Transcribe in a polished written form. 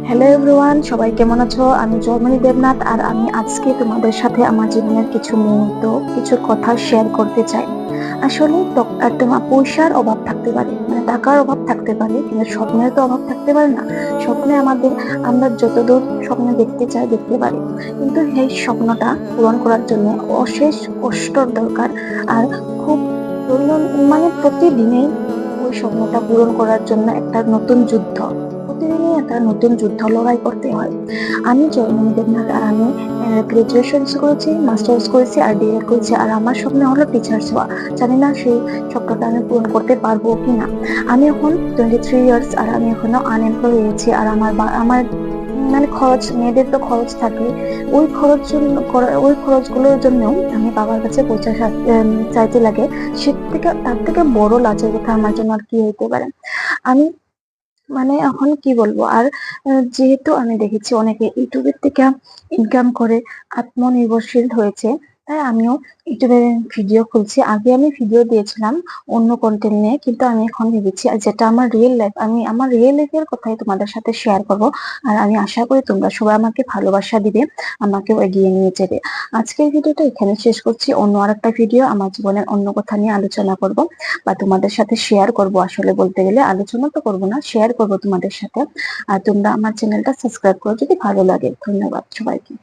Hello everyone, সবাই কেমন আছো? আমি জয়মণি দেবনাথ আর আমি আজকে তোমাদের সাথে আমার জীবনের কিছু মুহূর্ত, কিছু কথা শেয়ার করতে চাই। আসলে তোমার পয়সার অভাব থাকতে পারে, মানে টাকার অভাব থাকতে পারে, কিন্তু স্বপ্নের তো অভাব থাকতে পারে না। স্বপ্নে আমরা যতদূর স্বপ্ন দেখতে চাই দেখতে পারি, কিন্তু সেই স্বপ্নটা পূরণ করার জন্য অশেষ কষ্টর দরকার। আর খুব মানে প্রতিদিনেই ওই স্বপ্নটা পূরণ করার জন্য একটা নতুন যুদ্ধ, প্রতিদিনই একটা নতুন যুদ্ধ লড়াই করতে হয়। আমি জয়মণি দেবনাথ আর আমি গ্রাজুয়েশন করেছি, মাস্টার্স করেছি আর ডিএড করেছি, আর আমার স্বপ্ন হলো টিচার্স হওয়া। জানি না সেই স্বপ্নটা আমি পূরণ করতে পারবো কিনা। আমি এখন 23 ইয়ার্স আর আমি এখনো আনএমপ্লয় হয়েছি। আর আমার মানে খরচ, মেয়েদের তো খরচ থাকে, ওই খরচগুলোর জন্য আমি বাবার কাছে পয়সা চাইতে লাগে। তার থেকে বড় লাজের কথা আমার জন্য আর কি হইতে পারে। আমি মানে এখন কি বলবো আর, যেহেতু আমি দেখেছি অনেকে ইউটিউবের থেকে ইনকাম করে আত্মনির্ভরশীল হয়েছে, তাই আমিও ইউটিউবে ভিডিও খুলছি। আগে আমি ভিডিও দিয়েছিলাম অন্য কন্টেন্ট নিয়ে, কিন্তু আমি এখন ভেবেছি আর যেটা আমার রিয়েল লাইফ, আমি আমার রিয়েল লাইফের কথাই তোমাদের সাথে শেয়ার করব। আর আমি আশা করি তোমরা সবাই আমাকে ভালোবাসা দিবে, আমাকেও এগিয়ে নিয়ে যাবে। আজকের ভিডিওটা এখানে শেষ করছি। অন্য আরেকটা ভিডিও আমার জীবনের অন্য কথা নিয়ে আলোচনা করব বা তোমাদের সাথে শেয়ার করব। আসলে বলতে গেলে আলোচনা তো করবো না, শেয়ার করব তোমাদের সাথে। আর তোমরা আমার চ্যানেলটা সাবস্ক্রাইব করো যদি ভালো লাগে। ধন্যবাদ সবাইকে।